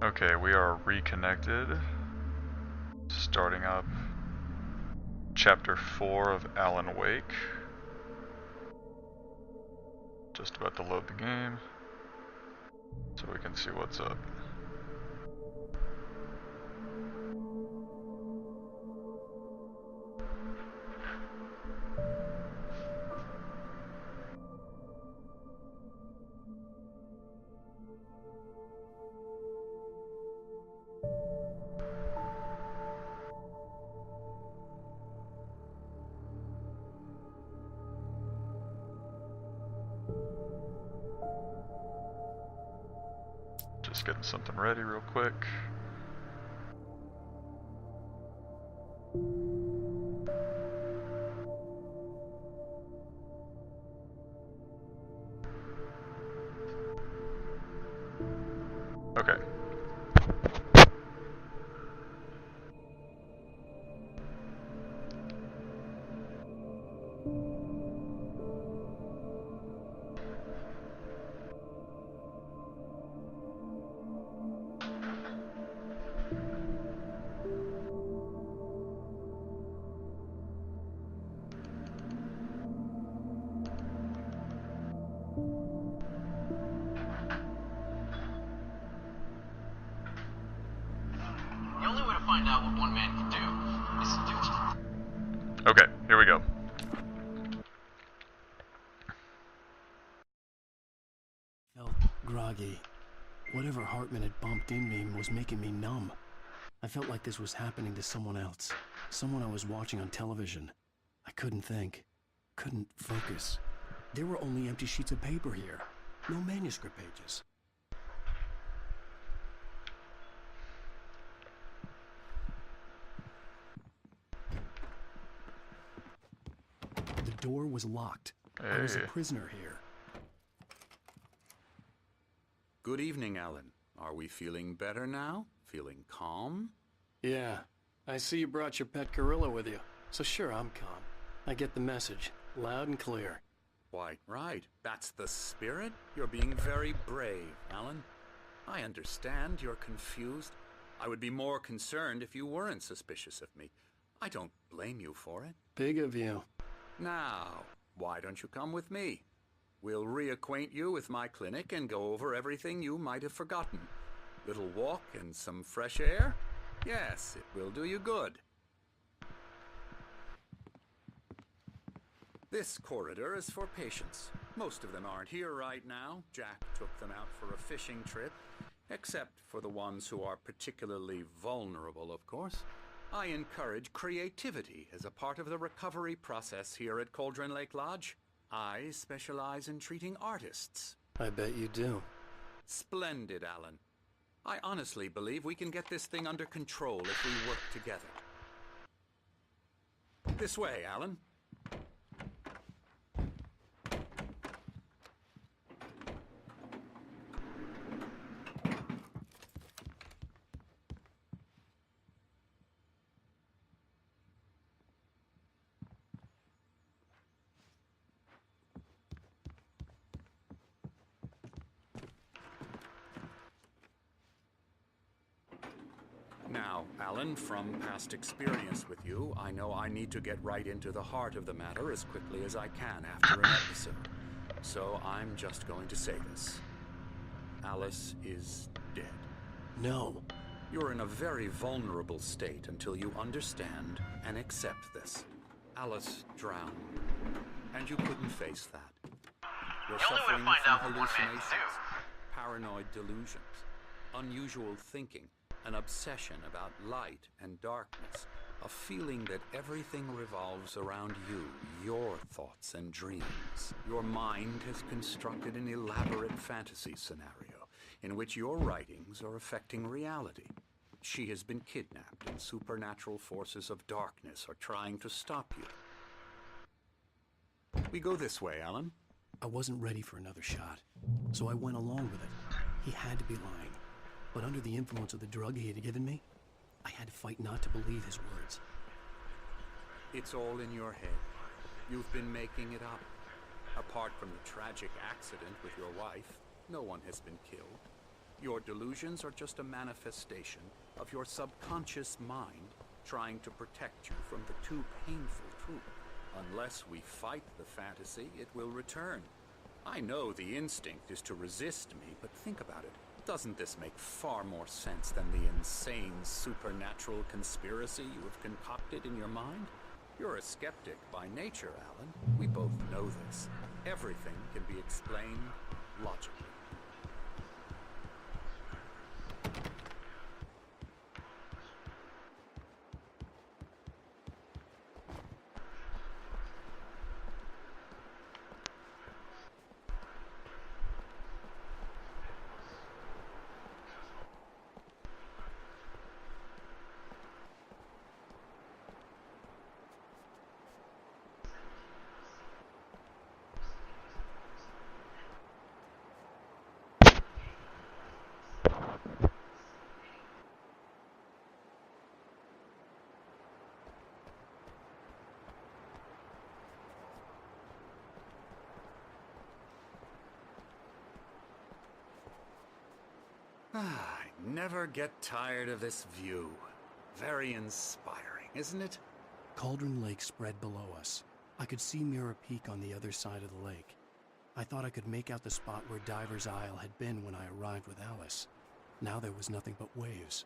Okay, we are reconnected. Starting up Chapter 4 of Alan Wake. Just about to load the game so we can see what's up. Just getting something ready real quick. Okay. The only way to find out what one man can do is to do it. Okay, here we go. Felt groggy. Whatever Hartman had bumped in me was making me numb. I felt like this was happening to someone else. Someone I was watching on television. I couldn't think. Couldn't focus. There were only empty sheets of paper here. No manuscript pages. The door was locked. I was a Hey. prisoner here. Good evening, Alan. Are we feeling better now? Feeling calm? Yeah. I see you brought your pet gorilla with you. So sure, I'm calm. I get the message. Loud and clear. Quite right. That's the spirit. You're being very brave, Alan. I understand you're confused. I would be more concerned if you weren't suspicious of me. I don't blame you for it. Big of you. Now, why don't you come with me? We'll reacquaint you with my clinic and go over everything you might have forgotten. Little walk and some fresh air? Yes, it will do you good. This corridor is for patients. Most of them aren't here right now. Jack took them out for a fishing trip, except for the ones who are particularly vulnerable, of course. I encourage creativity as a part of the recovery process here at Cauldron Lake Lodge. I specialize in treating artists. I bet you do. Splendid, Alan. I honestly believe we can get this thing under control if we work together. This way, Alan. Now, Alan, from past experience with you, I know I need to get right into the heart of the matter as quickly as I can after an episode. So I'm just going to say this. Alice is dead. No. You're in a very vulnerable state until you understand and accept this. Alice drowned, and you couldn't face that. You're The only way to suffering find from out what one man can hallucinations, paranoid delusions, unusual thinking, an obsession about light and darkness, a feeling that everything revolves around you, your thoughts and dreams. Your mind has constructed an elaborate fantasy scenario in which your writings are affecting reality. She has been kidnapped, and supernatural forces of darkness are trying to stop you. We go this way, Alan. I wasn't ready for another shot, so I went along with it. He had to be lying. But under the influence of the drug he had given me, I had to fight not to believe his words. It's all in your head. You've been making it up. Apart from the tragic accident with your wife, no one has been killed. Your delusions are just a manifestation of your subconscious mind trying to protect you from the too painful truth. Unless we fight the fantasy, it will return. I know the instinct is to resist me, but think about it. Doesn't this make far more sense than the insane supernatural conspiracy you have concocted in your mind? You're a skeptic by nature, Alan. We both know this. Everything can be explained logically. I never get tired of this view. Very inspiring, isn't it? Cauldron Lake spread below us. I could see Mirror Peak on the other side of the lake. I thought I could make out the spot where Diver's Isle had been when I arrived with Alice. Now there was nothing but waves.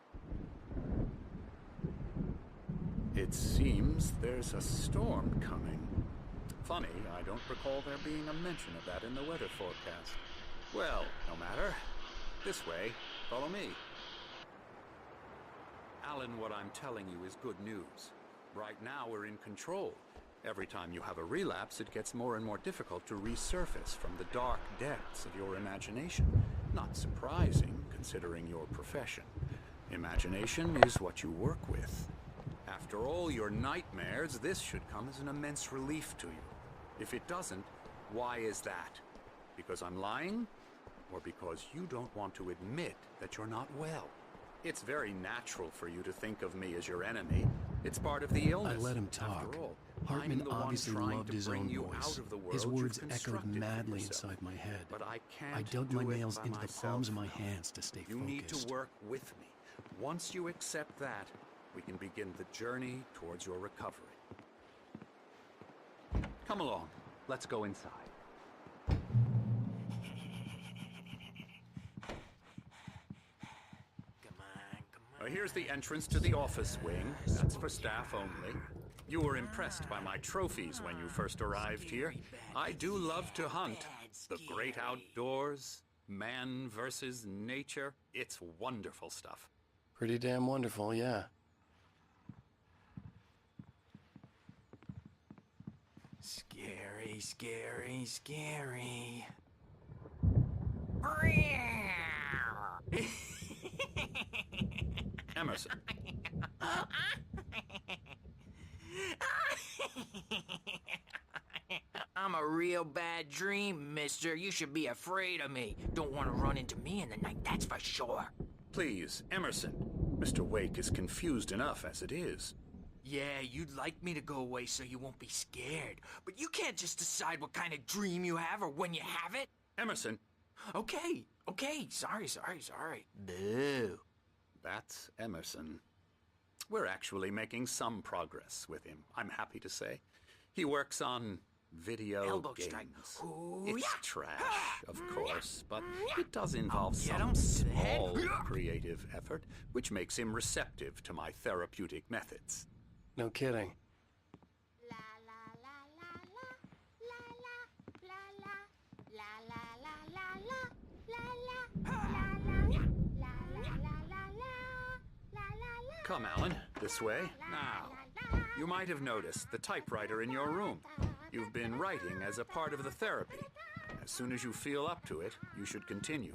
It seems there's a storm coming. Funny, I don't recall there being a mention of that in the weather forecast. Well, no matter. This way. Follow me. Alan, what I'm telling you is good news. Right now we're in control. Every time you have a relapse, it gets more and more difficult to resurface from the dark depths of your imagination. Not surprising, considering your profession. Imagination is what you work with. After all your nightmares, this should come as an immense relief to you. If it doesn't, why is that? Because I'm lying? Or because you don't want to admit that you're not well? It's very natural for you to think of me as your enemy. It's part of the illness. I let him talk. After all, Hartman I'm the one obviously trying loved to his bring own you voice. out of the world His you've words echoed constructed for madly yourself. inside my head. But I can't I dug my do it nails by into the myself palms of my now. hands to stay You focused. need to work with me. Once you accept that, we can begin the journey towards your recovery. Come along. Let's go inside. Here's the entrance to the office wing. That's for staff only. You were impressed by my trophies when you first arrived here. I do love to hunt. The great outdoors, man versus nature. It's wonderful stuff. Pretty damn wonderful, yeah. Scary, scary, scary. Emerson. I'm a real bad dream, mister. You should be afraid of me. Don't want to run into me in the night, that's for sure. Please, Emerson. Mr. Wake is confused enough as it is. Yeah, you'd like me to go away so you won't be scared. But you can't just decide what kind of dream you have or when you have it. Emerson. Okay. Sorry. Boo. That's Emerson. We're actually making some progress with him, I'm happy to say. He works on video Elbow games. strike. Ooh, It's yeah. trash, of course, but it does involve Get some 'em, Sid. small creative effort, which makes him receptive to my therapeutic methods. No kidding. Come, Alan, this way. Now, you might have noticed the typewriter in your room. You've been writing as a part of the therapy. As soon as you feel up to it, you should continue.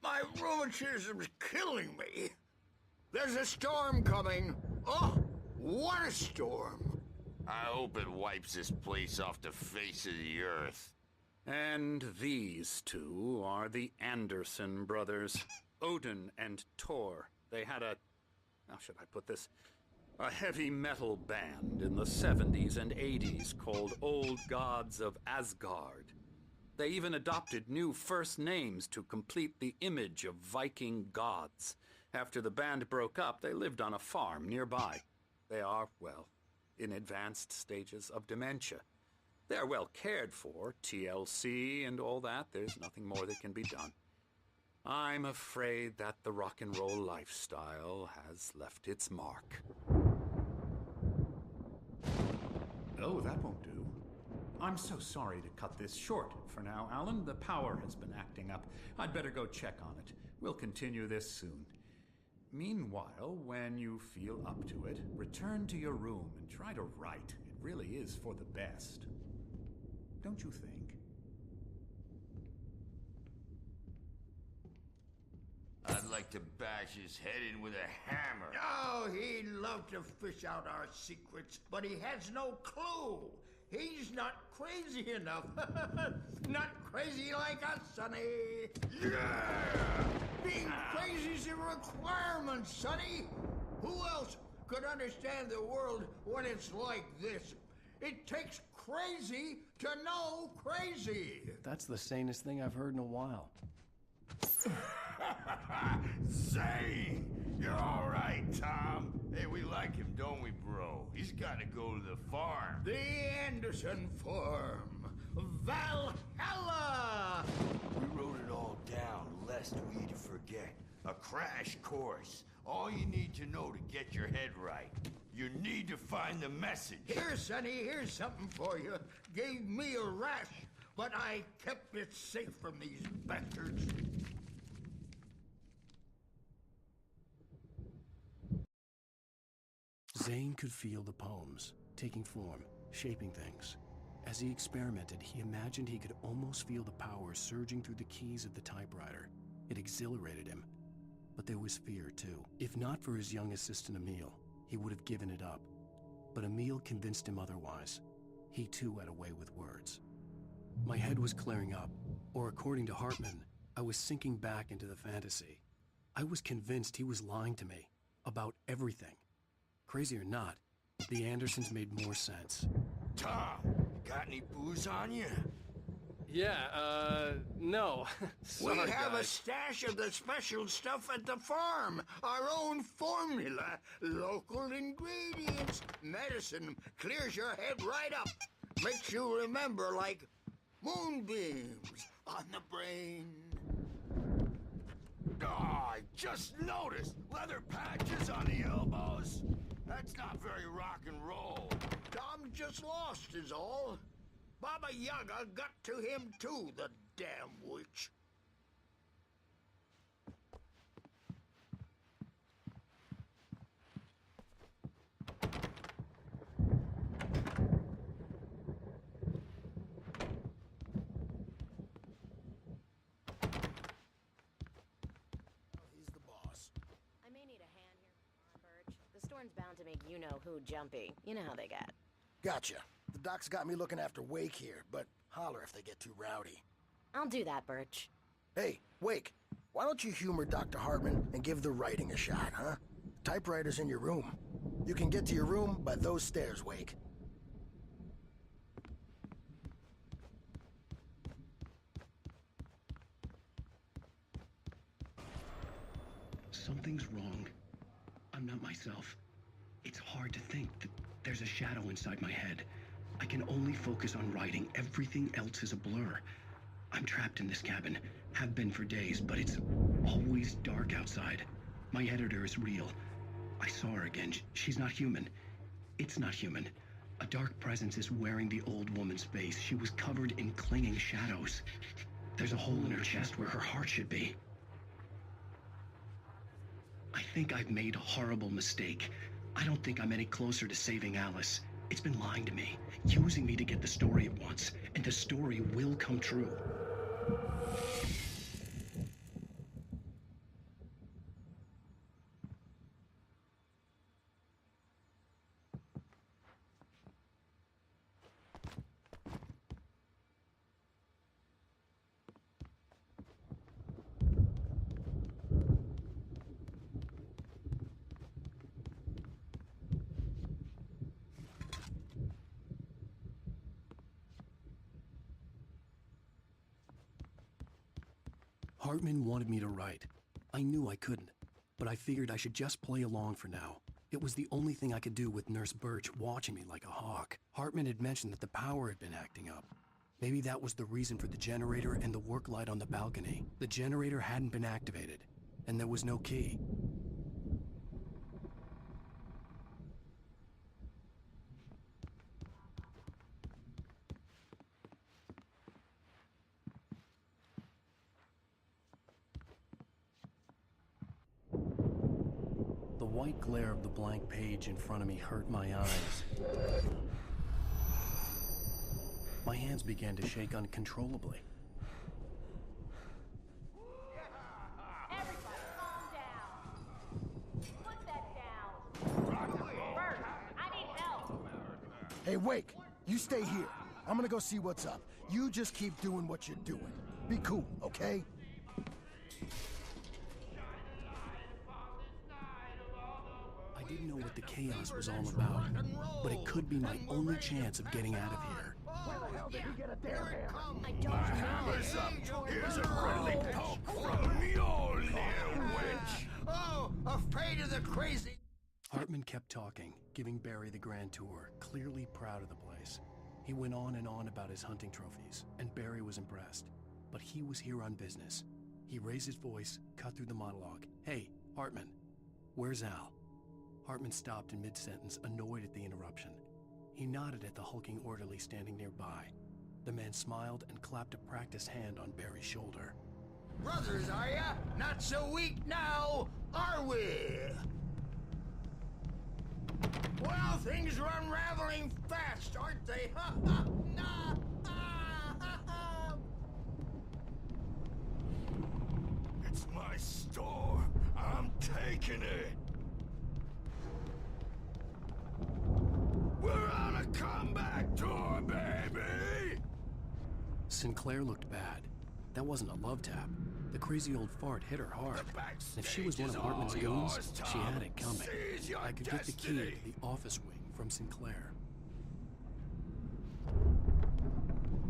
My rheumatism's killing me. There's a storm coming. Oh, what a storm. I hope it wipes this place off the face of the earth. And these two are the Anderson brothers, Odin and Thor. They had a, how should I put this? A heavy metal band in the 70s and 80s called Old Gods of Asgard. They even adopted new first names to complete the image of Viking gods. After the band broke up, they lived on a farm nearby. They are, well, in advanced stages of dementia. They're well cared for, TLC and all that. There's nothing more that can be done. I'm afraid that the rock and roll lifestyle has left its mark. Oh, that won't do. I'm so sorry to cut this short for now, Alan. The power has been acting up. I'd better go check on it. We'll continue this soon. Meanwhile, when you feel up to it, return to your room and try to write. It really is for the best. Don't you think? I'd like to bash his head in with a hammer. Oh, he'd love to fish out our secrets, but he has no clue. He's not crazy enough. Not crazy like us, Sonny. Yeah! Being crazy's a requirement, Sonny. Who else could understand the world when it's like this? It takes crazy to know crazy. That's the sanest thing I've heard in a while. Zane! You're all right, Tom. Hey, we like him, don't we, bro? He's got to go to the farm. The Anderson Farm. Valhalla! We wrote it all down, lest we forget. A crash course. All you need to know to get your head right. You need to find the message. Here, Sonny, here's something for you. Gave me a rash, but I kept it safe from these bastards. Zane could feel the poems, taking form, shaping things. As he experimented, he imagined he could almost feel the power surging through the keys of the typewriter. It exhilarated him. But there was fear, too. If not for his young assistant Emil, he would have given it up. But Emil convinced him otherwise. He too had a way with words. My head was clearing up, or according to Hartman, I was sinking back into the fantasy. I was convinced he was lying to me about everything. Crazy or not, the Andersons made more sense. Tom, got any booze on you? Yeah, no. We Sorry, have a guys. stash of the special stuff at the farm. Our own formula. Local ingredients. Medicine clears your head right up. Makes you remember like moonbeams on the brain. Oh, I just noticed. Leather patches on the elbows. That's not very rock and roll. Tom just lost is all. Baba Yaga got to him too, the damn witch. He's the boss. I may need a hand here, Birch. The storm's bound to make you-know-who jumpy. You know how they get. Gotcha. The doc's got me looking after Wake here, but holler if they get too rowdy. I'll do that, Birch. Hey, Wake, why don't you humor Dr. Hartman and give the writing a shot, huh? Typewriter's in your room. You can get to your room by those stairs, Wake. Something's wrong. I'm not myself. It's hard to think that there's a shadow inside my head. I can only focus on writing. Everything else is a blur. I'm trapped in this cabin. Have been for days, but it's always dark outside. My editor is real. I saw her again. She's not human. It's not human. A dark presence is wearing the old woman's face. She was covered in clinging shadows. There's a hole in her chest where her heart should be. I think I've made a horrible mistake. I don't think I'm any closer to saving Alice. It's been lying to me, using me to get the story it wants, and the story will come true. Hartman wanted me to write. I knew I couldn't, but I figured I should just play along for now. It was the only thing I could do with Nurse Birch watching me like a hawk. Hartman had mentioned that the power had been acting up. Maybe that was the reason for the generator and the work light on the balcony. The generator hadn't been activated, and there was no key. The white glare of the blank page in front of me hurt my eyes. My hands began to shake uncontrollably. Everybody, calm down. Put that down. Bert, I need help. Hey, Wake, you stay here. I'm gonna go see what's up. You just keep doing what you're doing. Be cool, okay? I didn't know what the chaos was all about, but it could be my only chance of getting out of here. Where the hell did he get a damn hammer? I don't Hammer's up. Here's a friendly poke from your little witch. Oh, afraid of the crazy. Hartman kept talking, giving Barry the grand tour, clearly proud of the place. He went on and on about his hunting trophies, and Barry was impressed. But he was here on business. He raised his voice, cut through the monologue. Hey, Hartman, where's Al? Hartman stopped in mid-sentence, annoyed at the interruption. He nodded at the hulking orderly standing nearby. The man smiled and clapped a practiced hand on Barry's shoulder. Brothers, are ya? Not so weak now, are we? Well, things are unraveling fast, aren't they? Ha ha! Nah! Ah, ha, ha. It's my store. I'm taking it. We're on a comeback tour, baby! Sinclair looked bad. That wasn't a love tap. The crazy old fart hit her hard. If she was one of Hartman's goons, she had it coming. I could get the key to the office wing from Sinclair.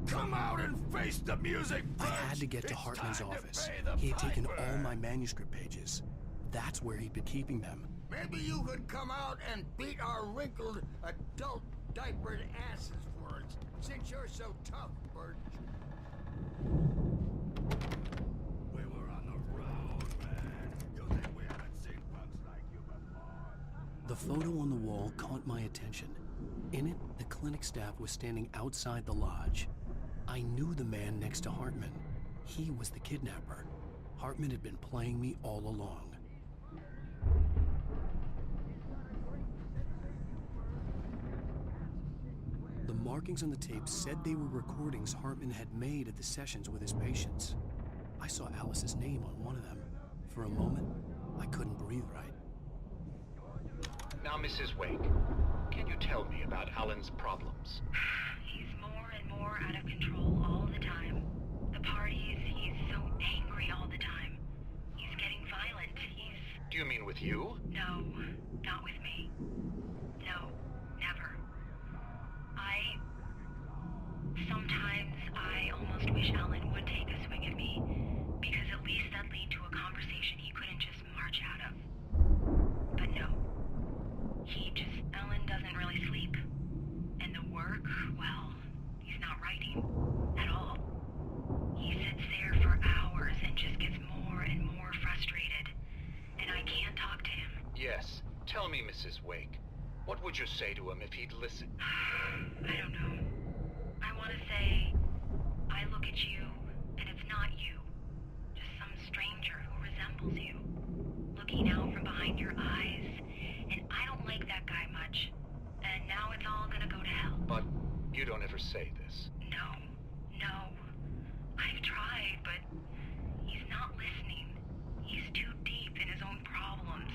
Come out and face the music, I Birch. had to get to It's Hartman's time to office. pay the He had taken piper. all my manuscript pages. That's where he'd been keeping them. Maybe you could come out and beat our wrinkled adult diapered asses for us, since you're so tough, Birch. We were on the road, man. You think we haven't seen punks like you before? The photo on the wall caught my attention. In it, the clinic staff was standing outside the lodge. I knew the man next to Hartman. He was the kidnapper. Hartman had been playing me all along. The markings on the tape said they were recordings Hartman had made at the sessions with his patients. I saw Alice's name on one of them. For a moment, I couldn't breathe right. Now, Mrs. Wake, can you tell me about Alan's problems? He's more and more out of control all the time. The parties, he's so angry all the time. He's getting violent. Do you mean with you? No, not with me. No, never. Sometimes I almost wish Alan would take a swing at me, because at least that'd lead to a conversation he couldn't just march out of. But no. Alan doesn't really sleep. And the work, well, he's not writing at all. He sits there for hours and just gets more and more frustrated. And I can't talk to him. Yes. Tell me, Mrs. Wake. What would you say to him if he'd listen? I don't know. I want to say, I look at you, and it's not you. Just some stranger who resembles you. Looking out from behind your eyes, and I don't like that guy much. And now it's all gonna go to hell. But you don't ever say this. No. I've tried, but he's not listening. He's too deep in his own problems,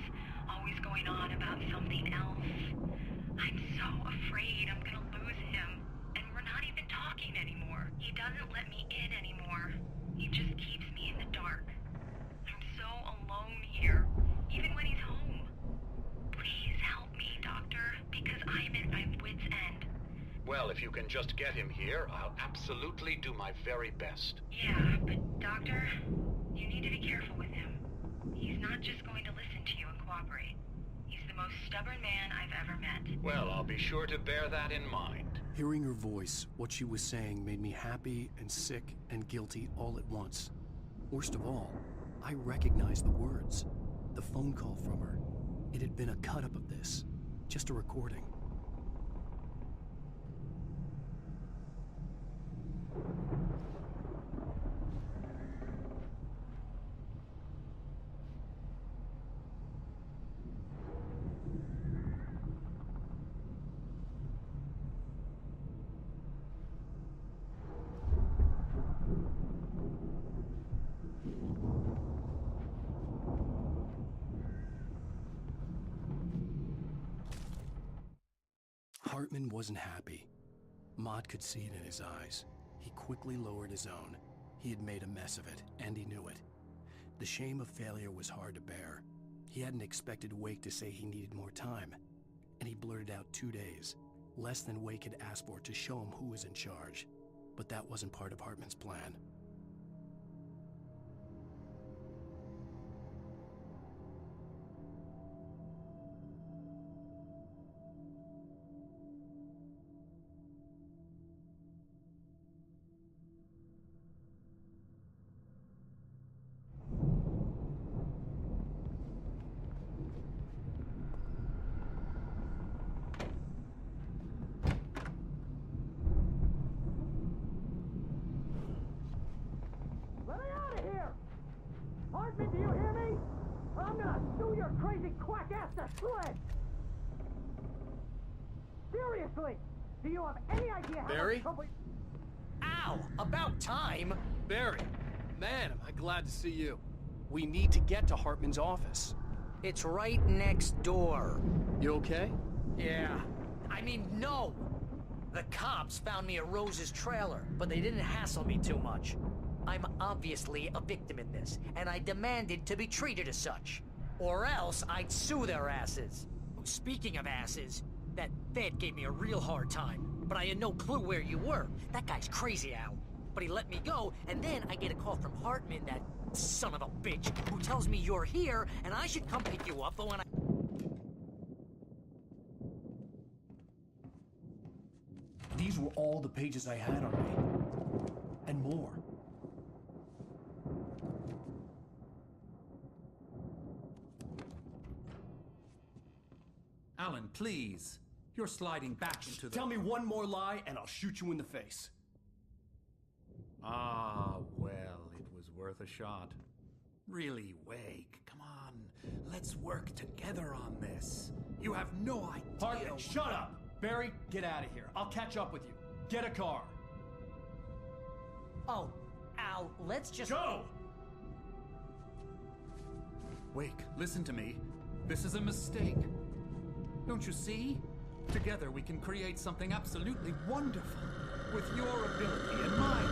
always going on about something else. I'm so afraid I'm gonna lose him, and we're not even talking anymore. He doesn't let me in anymore. He just keeps me in the dark. I'm so alone here, even when he's home. Please help me, Doctor, because I'm at my wit's end. Well, if if you can just get him here, I'll absolutely do my very best. Yeah, but Doctor, you need to be careful with him. He's not just going to listen to you and cooperate. He's the most stubborn man I've ever met. Well, I'll be sure to bear that in mind. Hearing her voice, what she was saying made me happy and sick and guilty all at once. Worst of all, I recognized the words. The phone call from her. It had been a cut-up of this. Just a recording. Hartman wasn't happy. Maude could see it in his eyes. He quickly lowered his own. He had made a mess of it, and he knew it. The shame of failure was hard to bear. He hadn't expected Wake to say he needed more time, and he blurted out 2 days, less than Wake had asked for to show him who was in charge. But that wasn't part of Hartman's plan. Hartman, do you hear me? I'm gonna sue your crazy quack-ass to shreds! Seriously! Do you have any idea how Barry? much trouble... Ow! About time! Barry, man, am I glad to see you. We need to get to Hartman's office. It's right next door. You okay? Yeah. I mean, no! The cops found me at Rose's trailer, but they didn't hassle me too much. I'm obviously a victim in this, and I demanded to be treated as such. Or else I'd sue their asses. Speaking of asses, that Fed gave me a real hard time, but I had no clue where you were. That guy's crazy, Al. But he let me go, and then I get a call from Hartman, that son of a bitch, who tells me you're here, and I should come pick you up, but when I... These were all the pages I had on me. And more. Alan, please. You're sliding back into the... Tell me one more lie and I'll shoot you in the face. Ah, well, it was worth a shot. Really, Wake, come on. Let's work together on this. You have no idea... Hartman, shut up! Barry, get out of here. I'll catch up with you. Get a car. Oh, Al, let's just... Go! Wake, listen to me. This is a mistake. Don't you see? Together we can create something absolutely wonderful. With your ability and mine.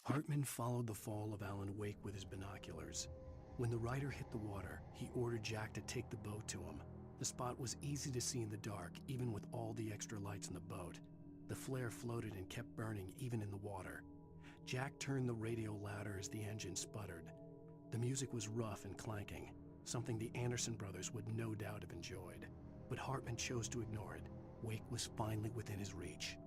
Hartman followed the fall of Alan Wake with his binoculars. When the rider hit the water, he ordered Jack to take the boat to him. The spot was easy to see in the dark, even with all the extra lights in the boat. The flare floated and kept burning even in the water. Jack turned the radio louder as the engine sputtered. The music was rough and clanking, something the Anderson brothers would no doubt have enjoyed. But Hartman chose to ignore it. Wake was finally within his reach.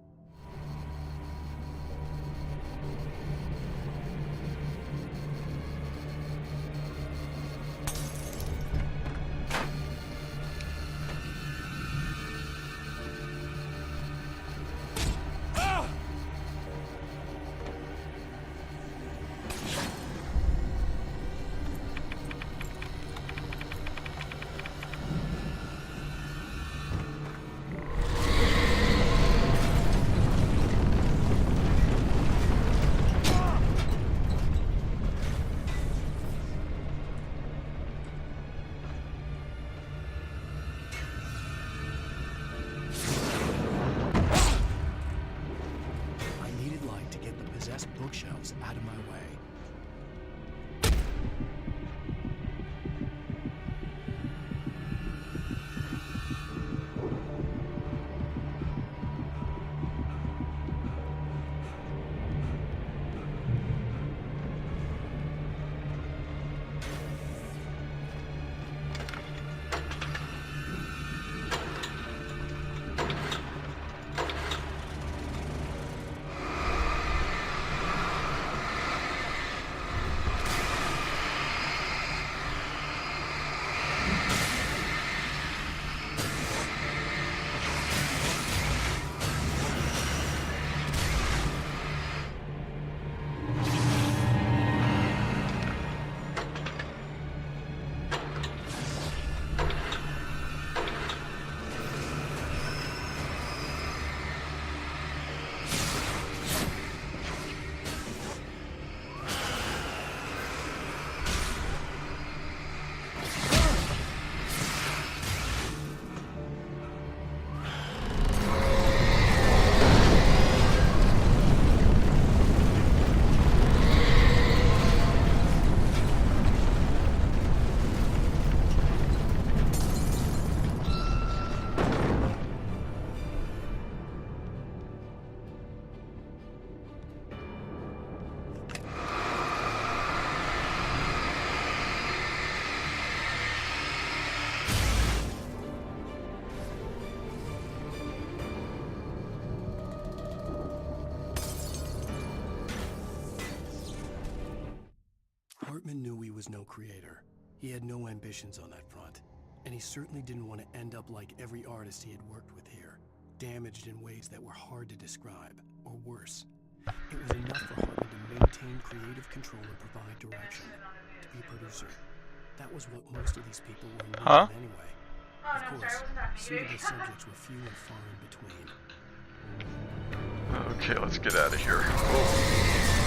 bookshelves out of my way. Hartman knew he was no creator. He had no ambitions on that front. And he certainly didn't want to end up like every artist he had worked with here, damaged in ways that were hard to describe, or worse. It was enough for Hartman to maintain creative control and provide direction, to be a producer. That was what most of these people were in need of anyway. Of course, suitable subjects were few and far in between. Okay, let's get out of here. Oh.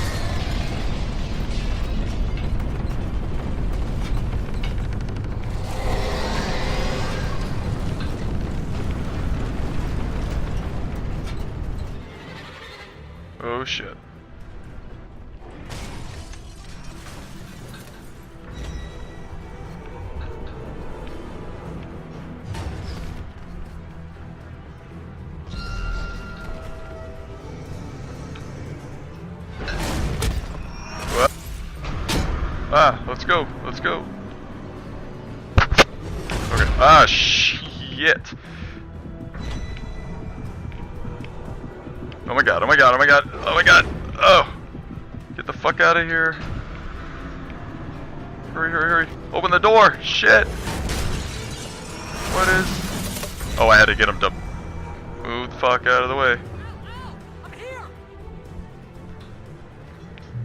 Oh shit. What? Ah, let's go. Let's go. Okay. Ah, shit. Oh my god, oh my god, oh my god, oh my god! Oh! Get the fuck out of here. Hurry, hurry, hurry. Open the door! Shit! What is... Oh, I had to get him to move the fuck out of the way. I'm here.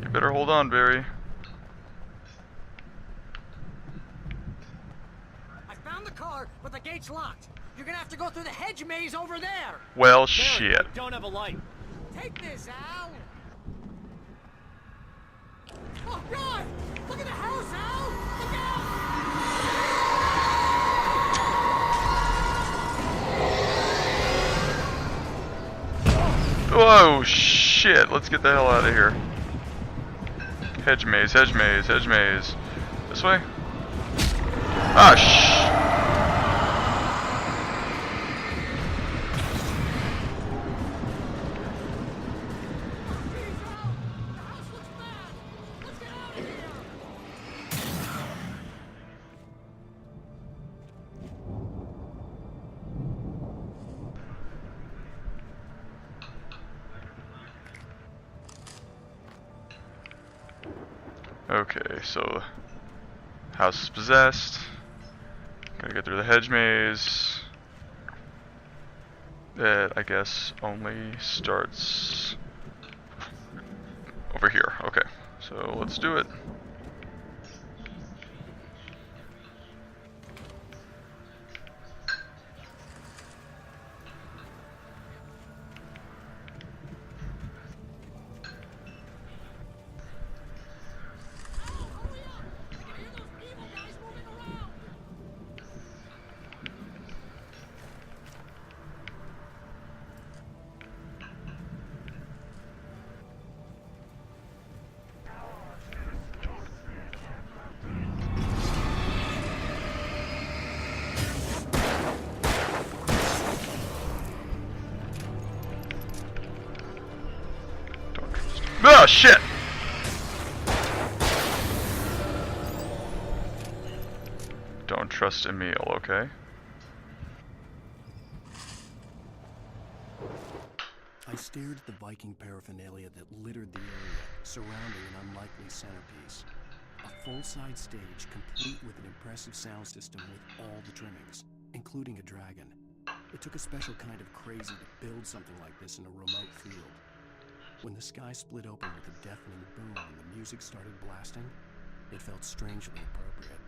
You better hold on, Barry. I found the car, but the gate's locked. You're gonna have to go through the hedge maze over there. Well, shit. Don't have a light. Take this, Al. Oh God! Look at the house, Al. Look out! Whoa, shit. Let's get the hell out of here. Hedge maze, hedge maze, hedge maze. This way? Ah, Okay, so house is possessed. Gotta get through the hedge maze. That I guess only starts over here. Okay, so let's do it. shit! Don't trust Emil, okay? I stared at the Viking paraphernalia that littered the area, surrounding an unlikely centerpiece. A full-side stage complete with an impressive sound system with all the trimmings, including a dragon. It took a special kind of crazy to build something like this in a remote field. When the sky split open with a deafening boom and the music started blasting, it felt strangely appropriate.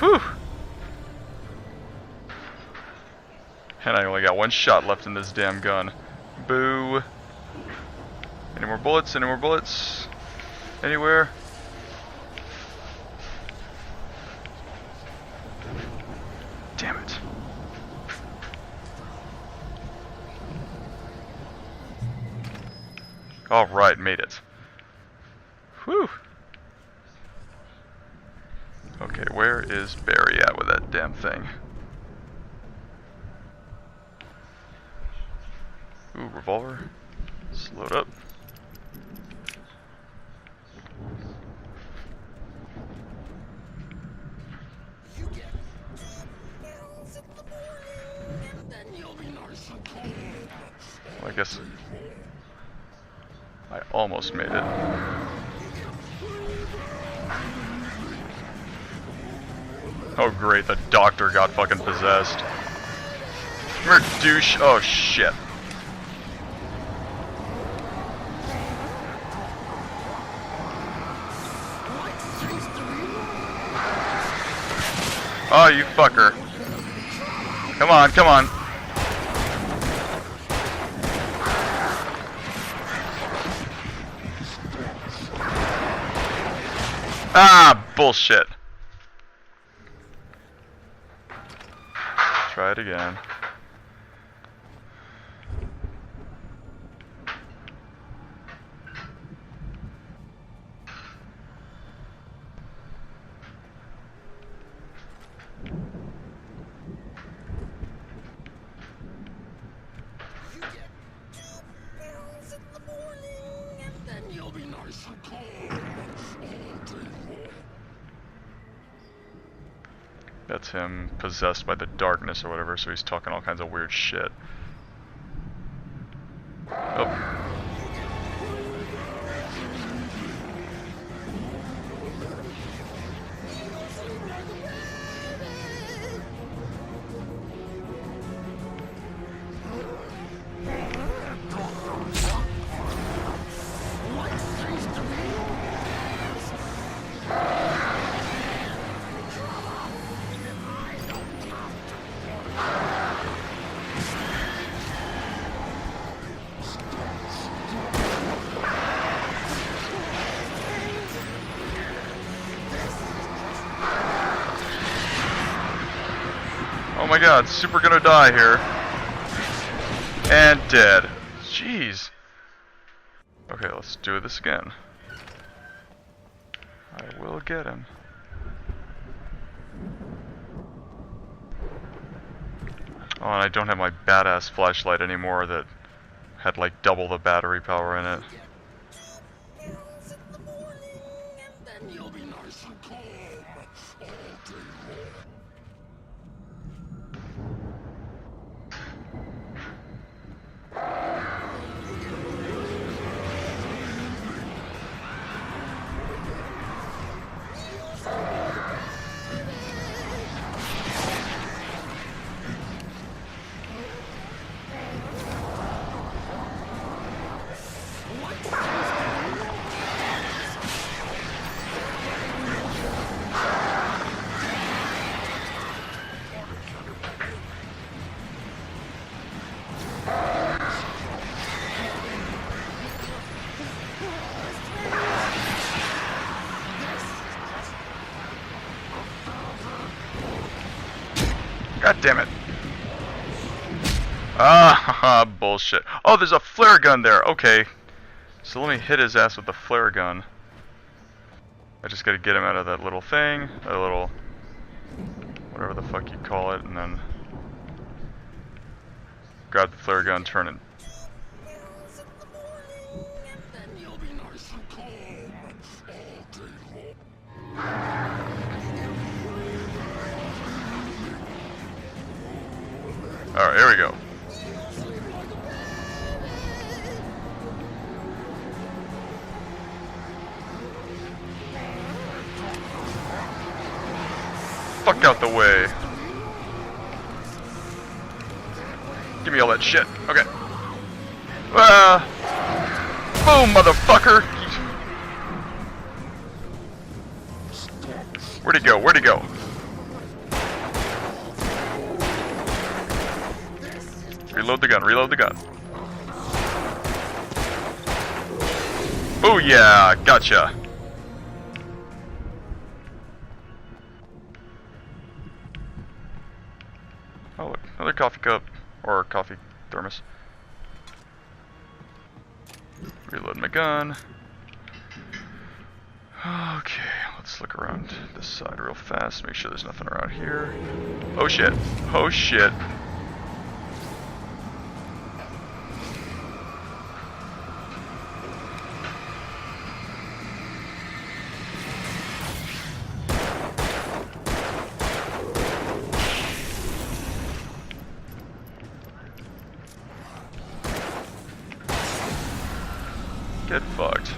Whew! And I only got one shot left in this damn gun. Boo! Any more bullets? Any more bullets? Anywhere? Damn it. Alright, made it. Whew! Okay, where is Barry at with that damn thing? Ooh, revolver. Let's load up. Well, I guess I almost made it. Oh great, the doctor got fucking possessed. Come here, douche. Oh shit. Oh, you fucker. Come on, come on. Ah, bullshit. Try it again. That's him possessed by the darkness or whatever, so he's talking all kinds of weird shit. Oh. Oh my god, super gonna die here. And dead. Jeez. Okay, let's do this again. I will get him. Oh, and I don't have my badass flashlight anymore that had like double the battery power in it. God damn it. Ah, haha, bullshit. Oh, there's a flare gun there. Okay. So let me hit his ass with the flare gun. I just gotta get him out of that little thing. That little... whatever the fuck you call it, and then... grab the flare gun, turn it. Alright, here we go. Fuck out the way. Give me all that shit. Okay. Boom, motherfucker! Where'd he go? Where'd he go? Reload the gun, reload the gun. Oh yeah, gotcha. Oh look, another coffee cup, or coffee thermos. Reload my gun. Okay, let's look around this side real fast, make sure there's nothing around here. Oh shit, oh shit. Get fucked.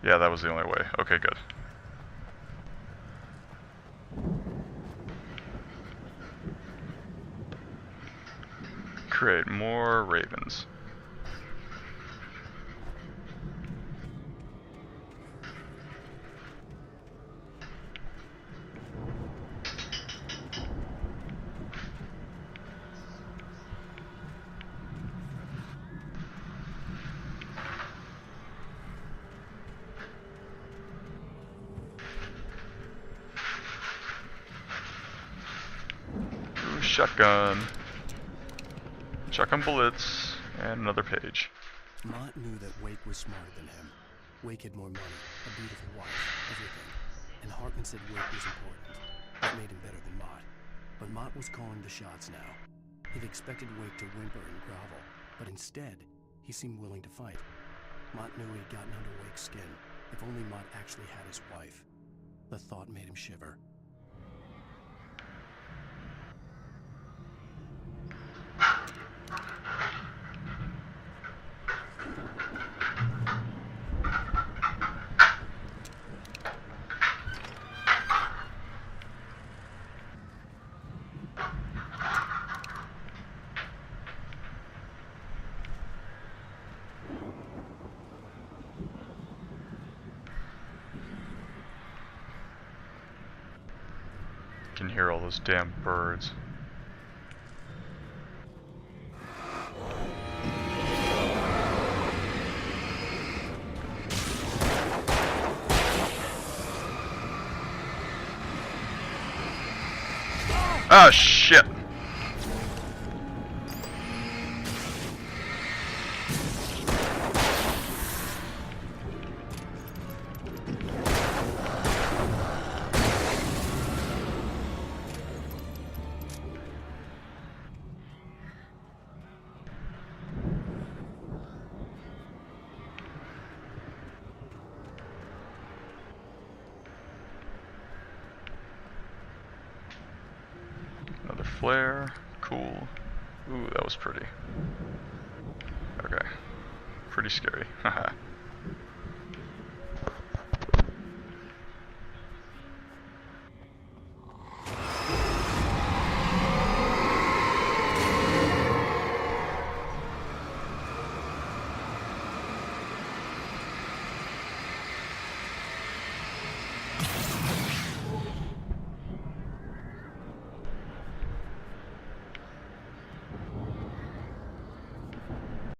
Yeah, that was the only way. Okay, good. Create more ravens. Ooh, shotgun. Shotgun bullets, and another page. Mott knew that Wake was smarter than him. Wake had more money, a beautiful wife, everything. And Hartman said Wake was important. That made him better than Mott. But Mott was calling the shots now. He'd expected Wake to whimper and grovel, but instead, he seemed willing to fight. Mott knew he'd gotten under Wake's skin. If only Mott actually had his wife. The thought made him shiver. Can hear all those damn birds. Ah, shit. Another flare. Cool. Ooh, that was pretty. Okay. Pretty scary. Haha.